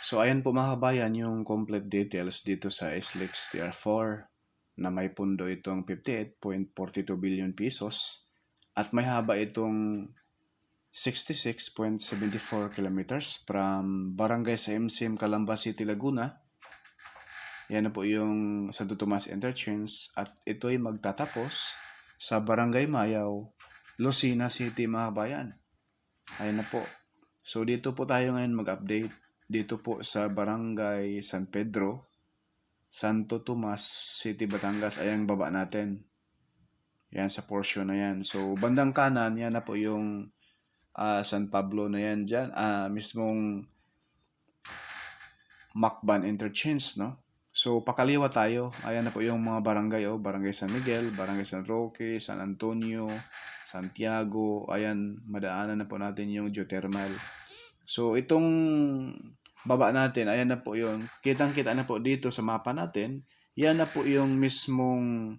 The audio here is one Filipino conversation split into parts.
So ayan po mga kabayan yung complete details dito sa SLEX TR4 na may pundo itong 58.42 billion pesos at may haba itong 66.74 kilometers from Barangay sa MCM Calamba City, Laguna. Yan na po yung Santo Tomas Interchange at ito ay magtatapos sa Barangay Mayaw, Lucena City mga kabayan. Ayan na po. So dito po tayo ngayon mag-update dito po sa Barangay San Pedro, Santo Tomas City, Batangas. Ayan baba natin. Yan sa portion na yan. So bandang kanan, yan na po yung San Pablo na yan dyan. Mismong Macban Interchange, no? So pakaliwa tayo. Ayan na po yung mga barangay. Barangay San Miguel, Barangay San Roque, San Antonio, Santiago. Ayan, madaanan na po natin yung geothermal. So itong baba natin, ayan na po yun. Kitang-kita na po dito sa mapa natin. Yan na po yung mismong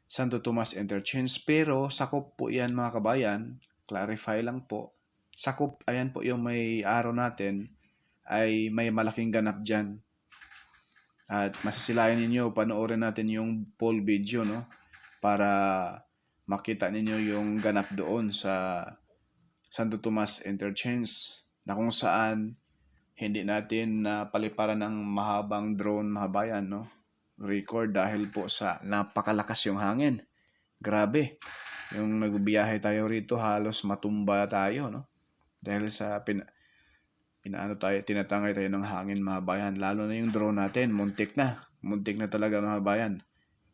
Santo Tomas Interchange. Pero sakop po yan mga kabayan. Clarify lang po. Sakop, ayan po yung may araw natin ay may malaking ganap dyan. At masasilayan ninyo, panoorin natin yung full video, no? Para makita ninyo yung ganap doon sa Santo Tomas Interchange na kung saan hindi natin paliparan ng mahabang drone mga bayan, no? Record dahil po sa napakalakas yung hangin. Grabe. Yung nagbiyahe tayo rito, halos matumba tayo, no? Dahil sa tinatangay tayo ng hangin mga bayan. Lalo na yung drone natin, muntik na talaga mga bayan.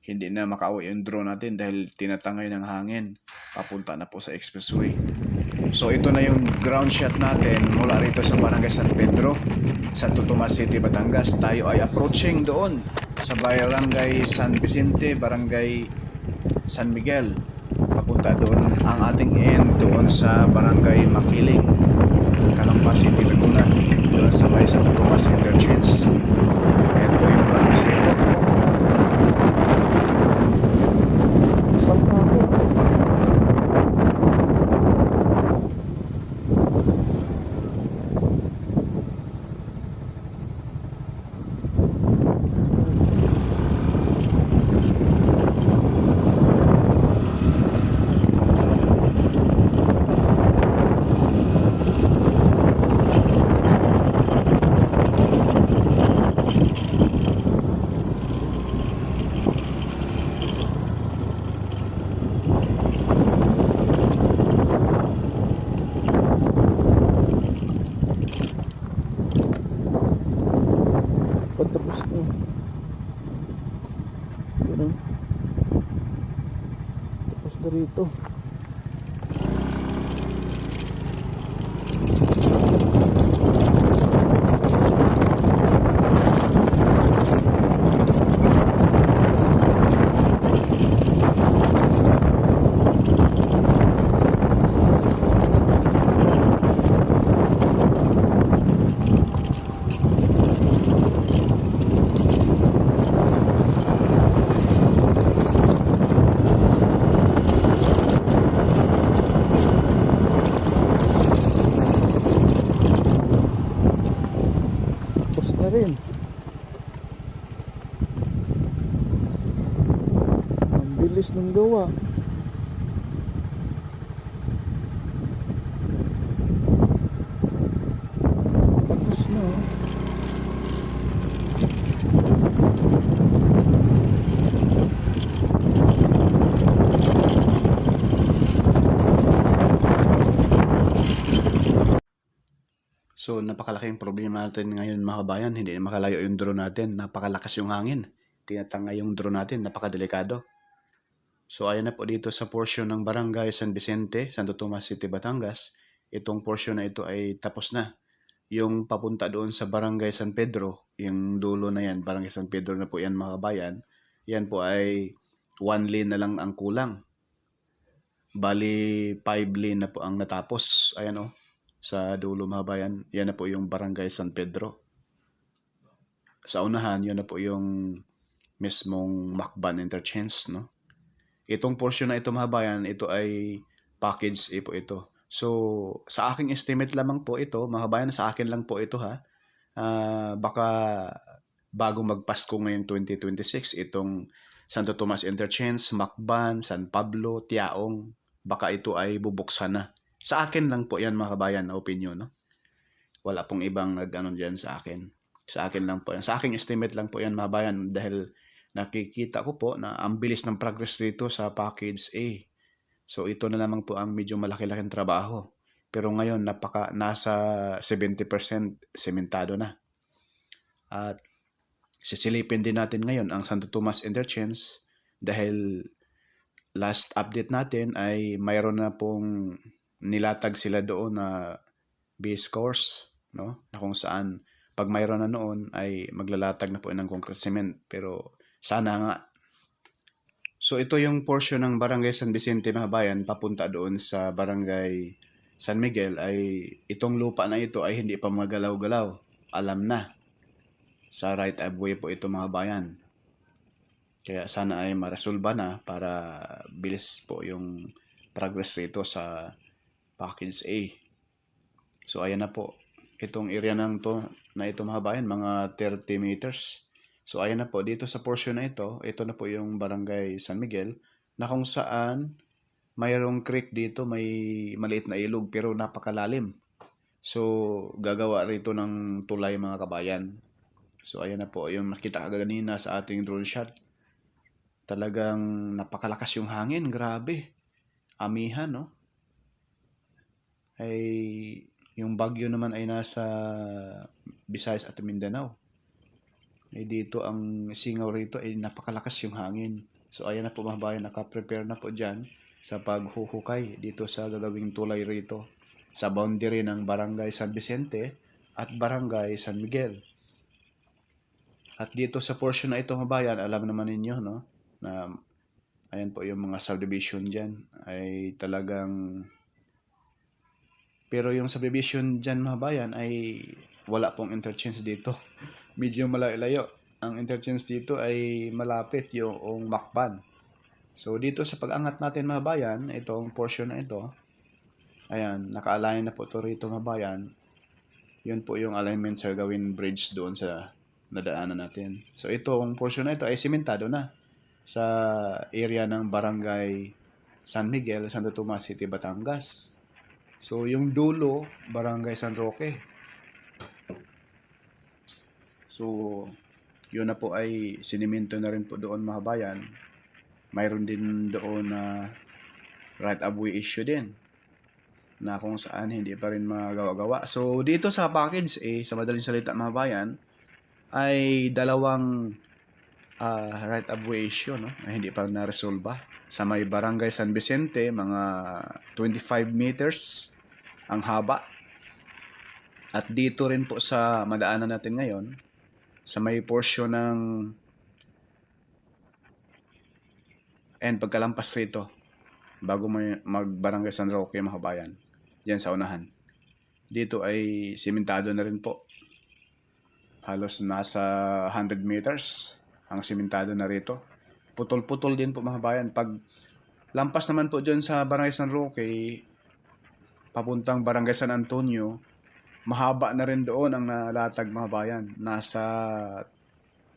Hindi na makauwi yung drone natin dahil tinatangay ng hangin. Papunta na po sa expressway. So ito na yung ground shot natin mula rito sa Barangay San Pedro, Santo Tomas City, Batangas. Tayo ay approaching doon sa Barangay San Vicente, Barangay San Miguel. Papunta doon ang ating end doon sa Barangay Makiling, Calamba City, Laguna. Doon sa may Santo Tomas Interchange. Ayan po yung promise nito. Tapos na. Ganun. Tapos na rito. Rin. Ang bilis ng gawa. Tapos na. So, napakalaking problema natin ngayon mga kabayan. Hindi makalayo yung drone natin. Napakalakas yung hangin. Tinatangay yung drone natin. Napakadelikado. So, ayan na po dito sa portion ng Barangay San Vicente, Santo Tomas City, Batangas. Itong portion na ito ay tapos na. Yung papunta doon sa Barangay San Pedro, yung dulo na yan, Barangay San Pedro na po yan mga kabayan. Yan po ay 1 lane na lang ang kulang. Bali, 5 lane na po ang natapos. Ayan o. Sa dulo mga bayan, yan na po yung Barangay San Pedro. Sa unahan, yun na po yung mismong Macban Interchange, no? Itong portion na ito mga bayan, ito ay package A po ito. So, sa aking estimate lamang po ito, mga bayan, sa akin lang po ito ha. Baka bago magpasko ngayong 2026, itong Santo Tomas Interchange, Macban, San Pablo, Tiaong, baka ito ay bubuksan na. Sa akin lang po yan mga kabayan na opinion, no? Wala pong ibang nag-ano dyan sa akin. Sa akin lang po yan. Sa aking estimate lang po yan mga kabayan dahil nakikita ko po na ang bilis ng progress dito sa package A. So ito na lamang po ang medyo malaki-laking trabaho. Pero ngayon nasa 70% sementado na. At sisilipin din natin ngayon ang Santo Tomas Interchange dahil last update natin ay mayroon na pong nilatag sila doon na base course, no? Na kung saan pag mayroon na noon ay maglalatag na po ng concrete cement, pero sana nga. So ito yung portion ng Barangay San Vicente mga bayan papunta doon sa Barangay San Miguel ay itong lupa na ito ay hindi pa magalaw-galaw. Alam na. Sa right of way po ito mga bayan. Kaya sana ay maresolba na para bilis po yung progress rito sa package A. So ayan na po. Itong area na ito mga bayan, mga 30 meters. So ayan na po, dito sa portion na ito na po yung Barangay San Miguel na kung saan mayroong creek dito, may maliit na ilog pero napakalalim. So gagawa rito ng tulay mga kabayan. So ayan na po yung nakita kanina sa ating drone shot. Talagang napakalakas yung hangin, grabe. Amihan, no? Ay yung bagyo naman ay nasa Visayas at Mindanao. Dito ang singaw rito ay napakalakas yung hangin. So ayan na po mga bayan, naka-prepare na po dyan sa paghuhukay dito sa gagawing tulay rito sa boundary ng Barangay San Vicente at Barangay San Miguel. At dito sa portion na ito mga bayan, alam naman ninyo, no, na ayan po yung mga subdivision dyan ay talagang, pero yung subdivision dyan mga bayan ay wala pong interchange dito. Medyo malayo. Ang interchange dito ay malapit yung Macban. So dito sa pag-angat natin mga bayan, itong portion na ito, ayan, naka-align na po ito rito mga bayan. Yun po yung alignment sa gawin bridge doon sa nadaanan natin. So itong portion na ito ay simentado na sa area ng Barangay San Miguel, Santo Tomas City, Batangas. So yung dulo, Barangay San Roque. So yun na po ay sinimento na rin po doon mga bayan. Mayroon din doon na right of way issue din na kung saan hindi pa rin magawa-gawa. So dito sa package sa madaling salita mga bayan, ay dalawang right of way issue, no, na hindi pa na-resolba. Sa may Barangay San Vicente, mga 25 meters ang haba. At dito rin po sa madaanan natin ngayon, sa may portion ng pagkalampas rito, bago mag-Barangay San Roque mga bayan, yan sa unahan. Dito ay simentado na rin po. Halos nasa 100 meters ang simentado na rito. Putol-putol din po mga bayan. Pag lampas naman po dyan sa Barangay San Roque, papuntang Barangay San Antonio, mahaba na rin doon ang nalatag mga bayan. Nasa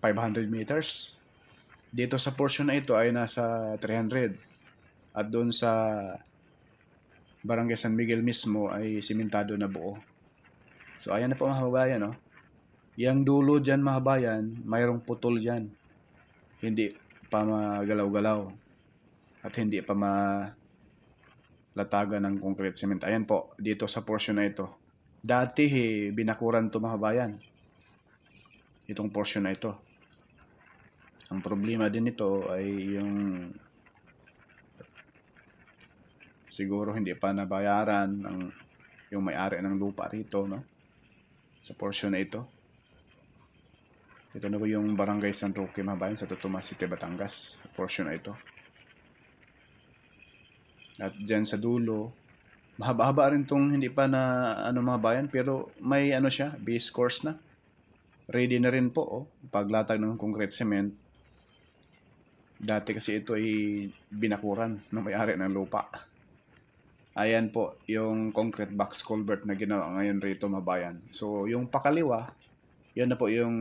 500 meters. Dito sa portion na ito ay nasa 300. At doon sa Barangay San Miguel mismo ay simentado na buo. So ayan na po mga bayan, no? Yang dulo dyan mga bayan, mayroong putol dyan. Hindi pa magalaw-galaw. At hindi pa malatagan ng concrete cement. Ayan po, dito sa portion na ito. Dati binakuran to mga bayan. Itong portion na ito. Ang problema din ito ay siguro hindi pa nabayaran yung may-ari ng lupa rito, no? Sa portion na ito. Ito na po yung Barangay San Roque mga bayan sa Tomas City, Batangas. Portion na ito. At dyan sa dulo, mahaba-haba rin itong hindi pa na mga bayan, pero may siya, base course na. Ready na rin po, paglatag ng concrete cement. Dati kasi ito ay binakuran ng may-ari ng lupa. Ayan po, yung concrete box culvert na ginawa ngayon rito mga bayan. So, yung pakaliwa, Yun na po yung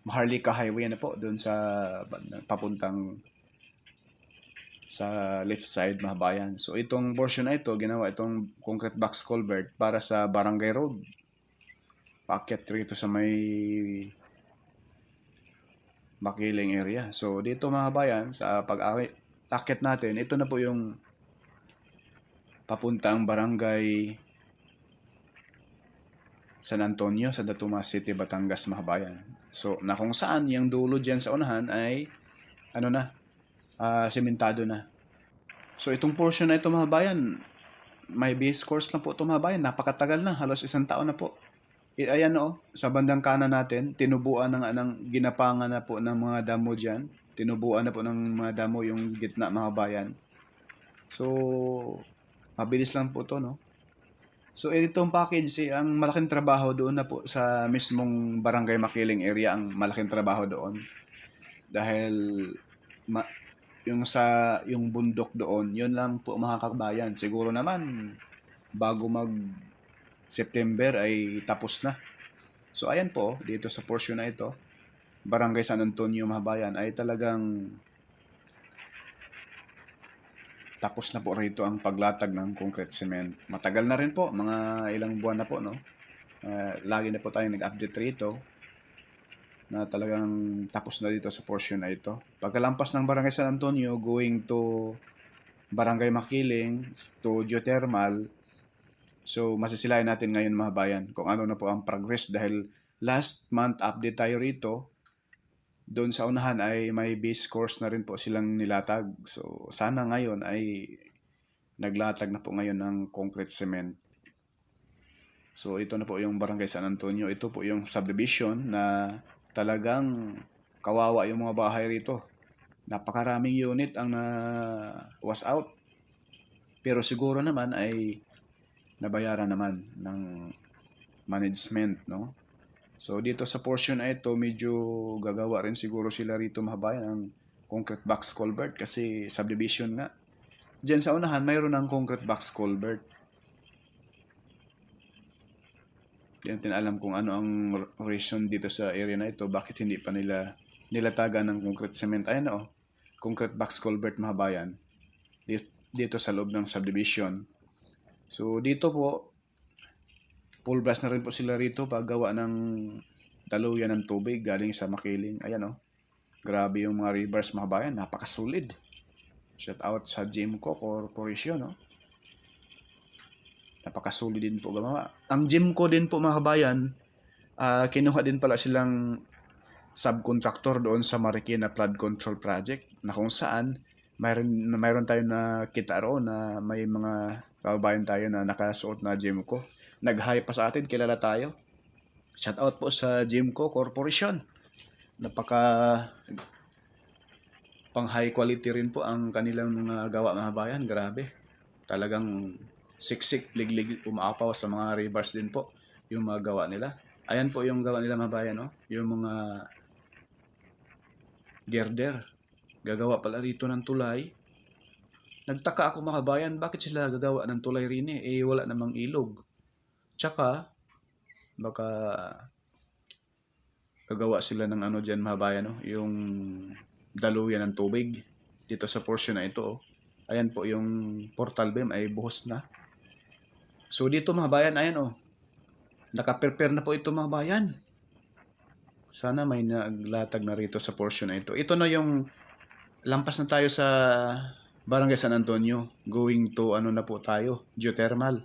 Maharlika Highway na po doon sa papuntang sa left side mga bayan. So itong portion na ito, ginawa itong concrete box culvert para sa Barangay Road. Paakyat rito sa may Makiling area. So dito mga bayan, sa pag-akyat natin, ito na po yung papuntang Barangay San Antonio sa Datumas City, Batangas mga bayan. So na kung saan yung dulo dyan sa unahan ay ano na, sementado na. So itong portion na ito mga bayan, may base course na po ito mga bayan. Napakatagal na, halos 1 taon na po. Ayan o, sa bandang kanan natin, tinubuan ng ginapangan na po ng mga damo dyan. Tinubuan na po ng mga damo yung gitna mga bayan. So, mabilis lang po to, no? So, itong package, ang malaking trabaho doon na po sa mismong Barangay Makiling area, ang malaking trabaho doon. Dahil yung bundok doon, yun lang po mga kabayan. Siguro naman, bago September ay tapos na. So, ayan po, dito sa portion na ito, Barangay San Antonio mga bayan, ay talagang tapos na po rito ang paglatag ng concrete cement. Matagal na rin po, mga ilang buwan na po, no? Lagi na po tayo nag-update rito na talagang tapos na dito sa portion na ito. Pagkalampas ng Barangay San Antonio, going to Barangay Makiling, to geothermal, so masisilayan natin ngayon mga bayan kung ano na po ang progress dahil last month update tayo rito. Doon sa unahan ay may base course na rin po silang nilatag. So, sana ngayon ay naglatag na po ngayon ng concrete cement. So, ito na po yung Barangay San Antonio. Ito po yung subdivision na talagang kawawa yung mga bahay rito. Napakaraming unit ang was out. Pero siguro naman ay nabayaran naman ng management, no? So dito sa portion na ito, medyo gagawa rin siguro sila rito mga bayan ng concrete box culvert kasi subdivision nga. Diyan sa unahan, mayroon ng concrete box culvert. Hindi natin alam kung ano ang reason dito sa area na ito, bakit hindi pa nila nilatagan ng concrete cement. Ayan o, concrete box culvert mga bayan. Dito sa loob ng subdivision. So dito po, full blast na rin po sila rito paggawa ng daluyan ng tubig galing sa Makiling. Ayan o. Grabe yung mga rivers mga bayan. Napakasolid. Shout out sa Jimco Corporation. No? Napakasolid din po gumawa. Ang Jimco din po mga bayan, kinuha din pala silang subcontractor doon sa Marikina Flood Control Project na kung saan mayroon tayo na kita roon na may mga kababayan tayo na nakasuot na Jimco. Nag-hi pa sa atin, kilala tayo. Shout out po sa Jimco Corporation. Napaka pang high quality rin po ang kanilang mga gawa mga bayan. Grabe. Talagang siksik, liglig, umaapaw sa mga rivers din po yung mga gawa nila. Ayan po yung gawa nila mga bayan, no? Yung mga girder. Gagawa pala rito ng tulay. Nagtaka ako mga bayan, bakit sila gagawa ng tulay rin eh? Wala namang ilog. Tsaka, baka gagawa sila ng ano dyan mga bayan, no? Yung daluyan ng tubig dito sa portion na ito. Oh. Ayan po yung portal beam ay buhos na. So dito mga bayan, ayan oh. Naka-prepare na po ito mga bayan. Sana may naglatag na rito sa portion na ito. Ito na yung lampas na tayo sa Barangay San Antonio. Going to ano na po tayo, geothermal.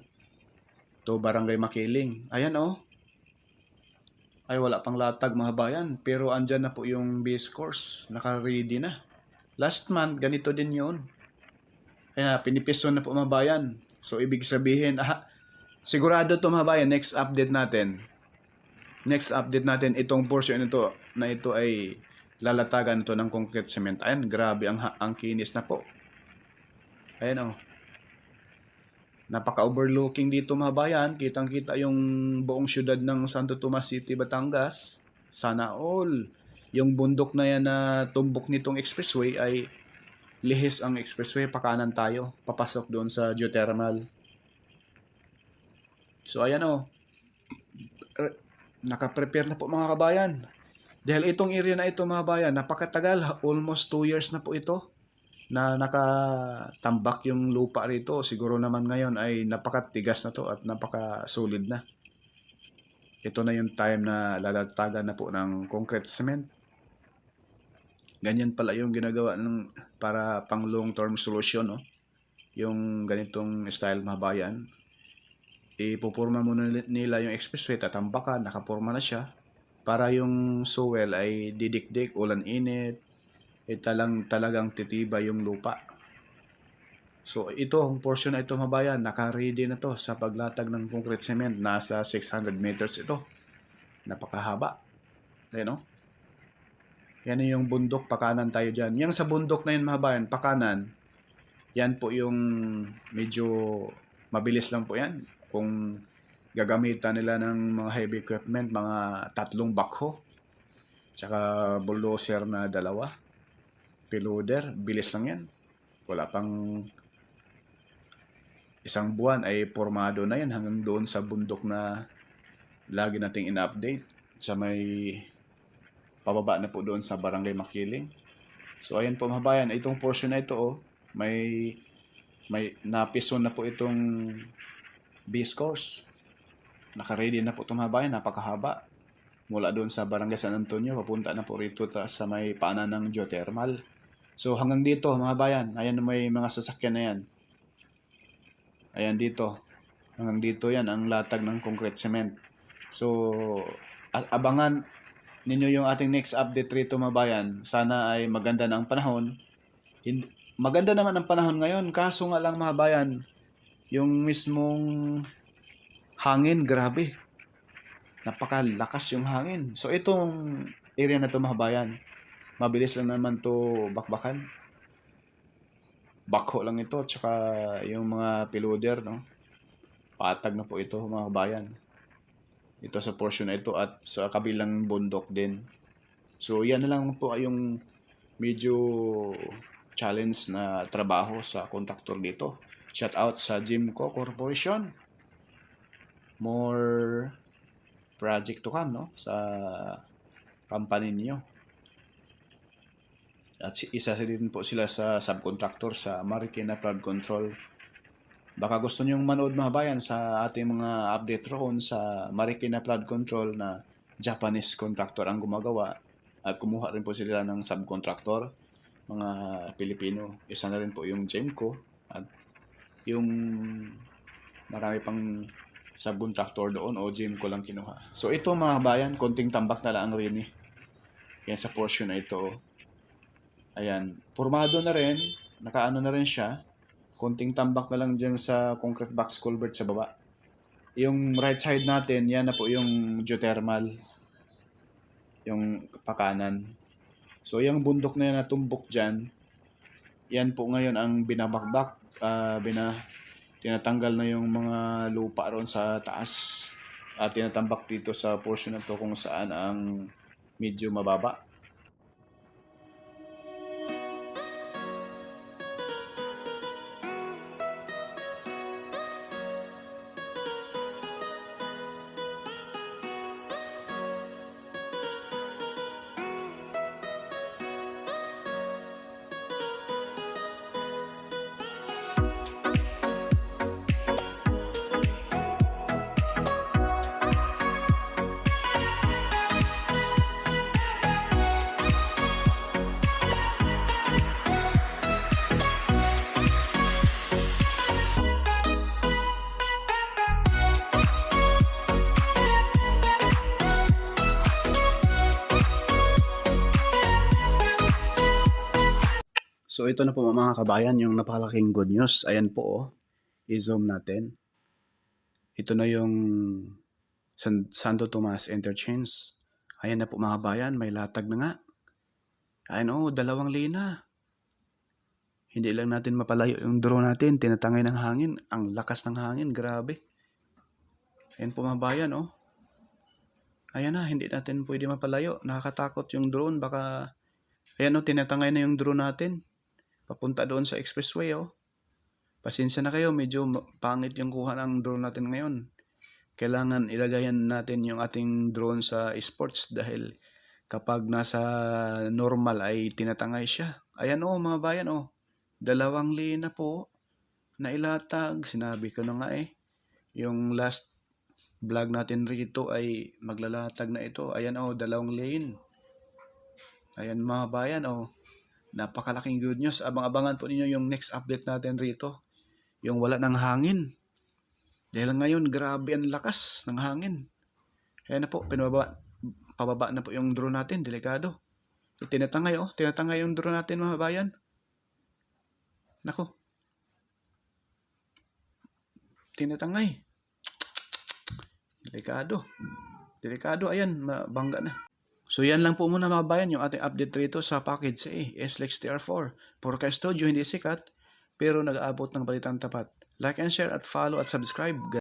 To Barangay Makiling. Ayan oh. Ay wala pang latag mga bayan. Pero andyan na po yung base course. Naka-ready na. Last month, ganito din yun. Ayan, pinipiso na po mga bayan. So ibig sabihin, sigurado to mga bayan, next update natin, itong portion ito, na ito ay lalatagan ito ng concrete cement. Ayan, grabe ang kinis na po. Ayan oh. Napaka-overlooking dito mga bayan. Kitang-kita yung buong syudad ng Santo Tomas City, Batangas. Sana all. Yung bundok na yan na tumbok nitong expressway ay lihis ang expressway. Pakanan tayo. Papasok doon sa geothermal. So ayan o. nakaprepare na po mga kabayan. Dahil itong area na ito mga kabayan, napakatagal, almost 2 years na po ito na nakatambak yung lupa rito. Siguro naman ngayon ay napakatigas na to at napakasolid na. Ito na yung time na lalatagan na po ng concrete cement. Ganyan pala yung ginagawa para pang long term solution, no? Yung ganitong style mga bayan. Ipupurma muna nila yung expressway, tatambakan, nakaporma na siya. Para yung soil ay didikdik, ulan init, talagang titiba yung lupa. So ito, ang portion na ito mga bayan, naka-ready na to sa paglatag ng concrete cement. Nasa 600 meters ito. Napakahaba. Ayan, no? Yan yung bundok, pakanan tayo dyan. Yang sa bundok na yun mga bayan, pakanan, yan po yung medyo mabilis lang po yan. Kung gagamitan nila ng mga heavy equipment, mga 3 backhoe, tsaka bulldozer na 2, piloder, bilis lang yan. Wala pang 1 buwan ay formado na yan hanggang doon sa bundok na lagi nating ina-update sa may pababa na po doon sa Barangay Makiling. So ayan po mga bayan, itong portion na ito may napison na po itong base course. Naka-ready na po itong mga bayan, napakahaba. Mula doon sa Barangay San Antonio, papunta na po rito sa may paanan ng geothermal. So hanggang dito mga bayan, ayan may mga sasakyan na yan. Ayan dito. Hanggang dito yan ang latag ng concrete cement. So abangan ninyo yung ating next update rito mga bayan. Sana ay maganda na ang panahon. Maganda naman ang panahon ngayon. Kaso nga lang mga bayan, yung mismong hangin, grabe. Napakalakas yung hangin. So itong area na to mga bayan, mabilis lang naman to bakbakan. Backhoe lang ito, tsaka yung mga piloder, no? Patag na po ito mga bayan. Ito sa portion na ito at sa kabilang bundok din. So yan na lang po yung medyo challenge na trabaho sa contractor dito. Shout out sa Jimco Corporation. More project to come, no? Sa company niyo. At isa din po sila sa subcontractor sa Marikina Flood Control. Baka gusto nyong manood mga bayan sa ating mga update roon sa Marikina Flood Control na Japanese contractor ang gumagawa. At kumuha rin po sila ng subcontractor, mga Pilipino. Isa na rin po yung Jimco at yung marami pang subcontractor doon o Jimco lang kinuha. So ito mga bayan, konting tambak na lang rin yan sa portion na ito. Ayan, formado na rin, nakaano na rin siya. Konting tambak na lang dyan sa concrete box culvert sa baba. Yung right side natin, yan na po yung geothermal. Yung pakanan. So yung bundok na yan na tumbok dyan, yan po ngayon ang binabakbak. Tinatanggal na yung mga lupa roon sa taas. At tinatambak dito sa portion na to kung saan ang medyo mababa. So ito na po mga kabayan, yung napakalaking good news. Ayan po i-zoom natin. Ito na yung Santo Tomas Interchange. Ayan na po mga kabayan, may latag na nga. Ayan 2 lina. Hindi lang natin mapalayo yung drone natin, tinatangay ng hangin. Ang lakas ng hangin, grabe. Ayan po mga kabayan Ayan na, hindi natin pwede mapalayo. Nakakatakot yung drone, baka ayan tinatangay na yung drone natin. Papunta doon sa expressway Pasensya na kayo, medyo pangit yung kuha ng drone natin ngayon. kailangan ilagayan natin yung ating drone sa sports dahil kapag nasa normal ay tinatangay siya. Ayan mga bayan 2 lane na po na ilatag. Sinabi ko na nga yung last vlog natin rito ay maglalatag na ito. Ayan 2 lane. Ayan mga bayan napakalaking good news. Abang-abangan po ninyo yung next update natin rito. Yung wala ng hangin. Dahil ngayon, grabe ang lakas ng hangin. Ayan na po, pababa na po yung drone natin, delikado. Tinatangay tinatangay yung drone natin mga bayan. Nako. Tinatangay. Delikado. Ayan, mabangga na. So yan lang po muna mga bayan yung ating update rito sa package SLEX TR4. Purka Studio, hindi sikat, pero nag-aabot ng balitang tapat. Like and share at follow at subscribe.